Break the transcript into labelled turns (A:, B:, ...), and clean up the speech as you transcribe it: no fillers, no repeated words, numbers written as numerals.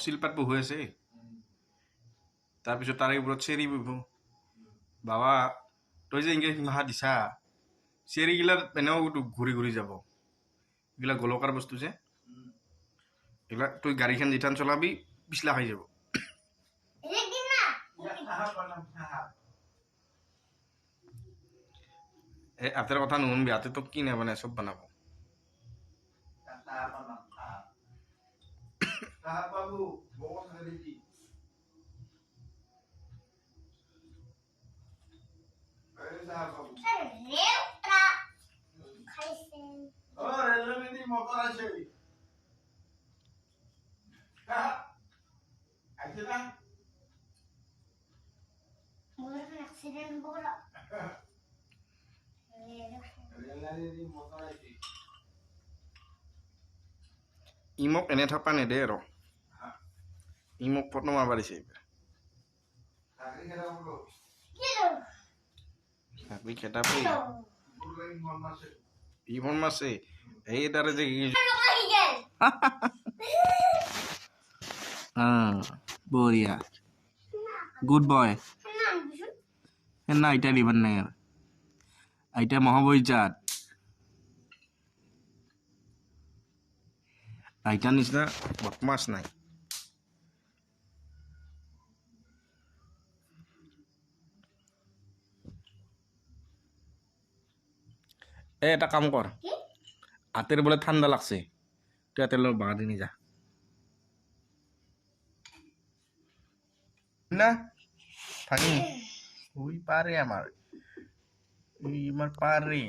A: শিলপাত বহু আছে তাৰপিছত তাৰে ওপৰত চেৰি বহিব বাবা তই যে ইংৰাজী ভাষা দিছা চেৰিগিলা এনেও ঘূৰি ঘূৰি যাব এইগিলা গোলকাৰ বস্তু যে এইবিলাক তই গাড়ীখন যিঠান চলাবি পিছলা খাই যাব এই হাতের কথা নুশুনবি হাতে তো কি নেবানে সব বানাবো ইমক এনে থাপা নেদে আৰু ইমক ফটো মাৰিছে চাকৰি খেতাপে ইমন মাছে এইদারে যে বঢ়িয়া গুড বয় না আইতা দিবান নাই আর আইতা মহাবৈজাত আইতার নিচিনা বদমাছ নাই এটা কাম কর হাতের বলে ঠান্ডা লাগছে তুই হাতের লোক বাগা দিয়ে যা না থাকি ওই পারে আমার পারে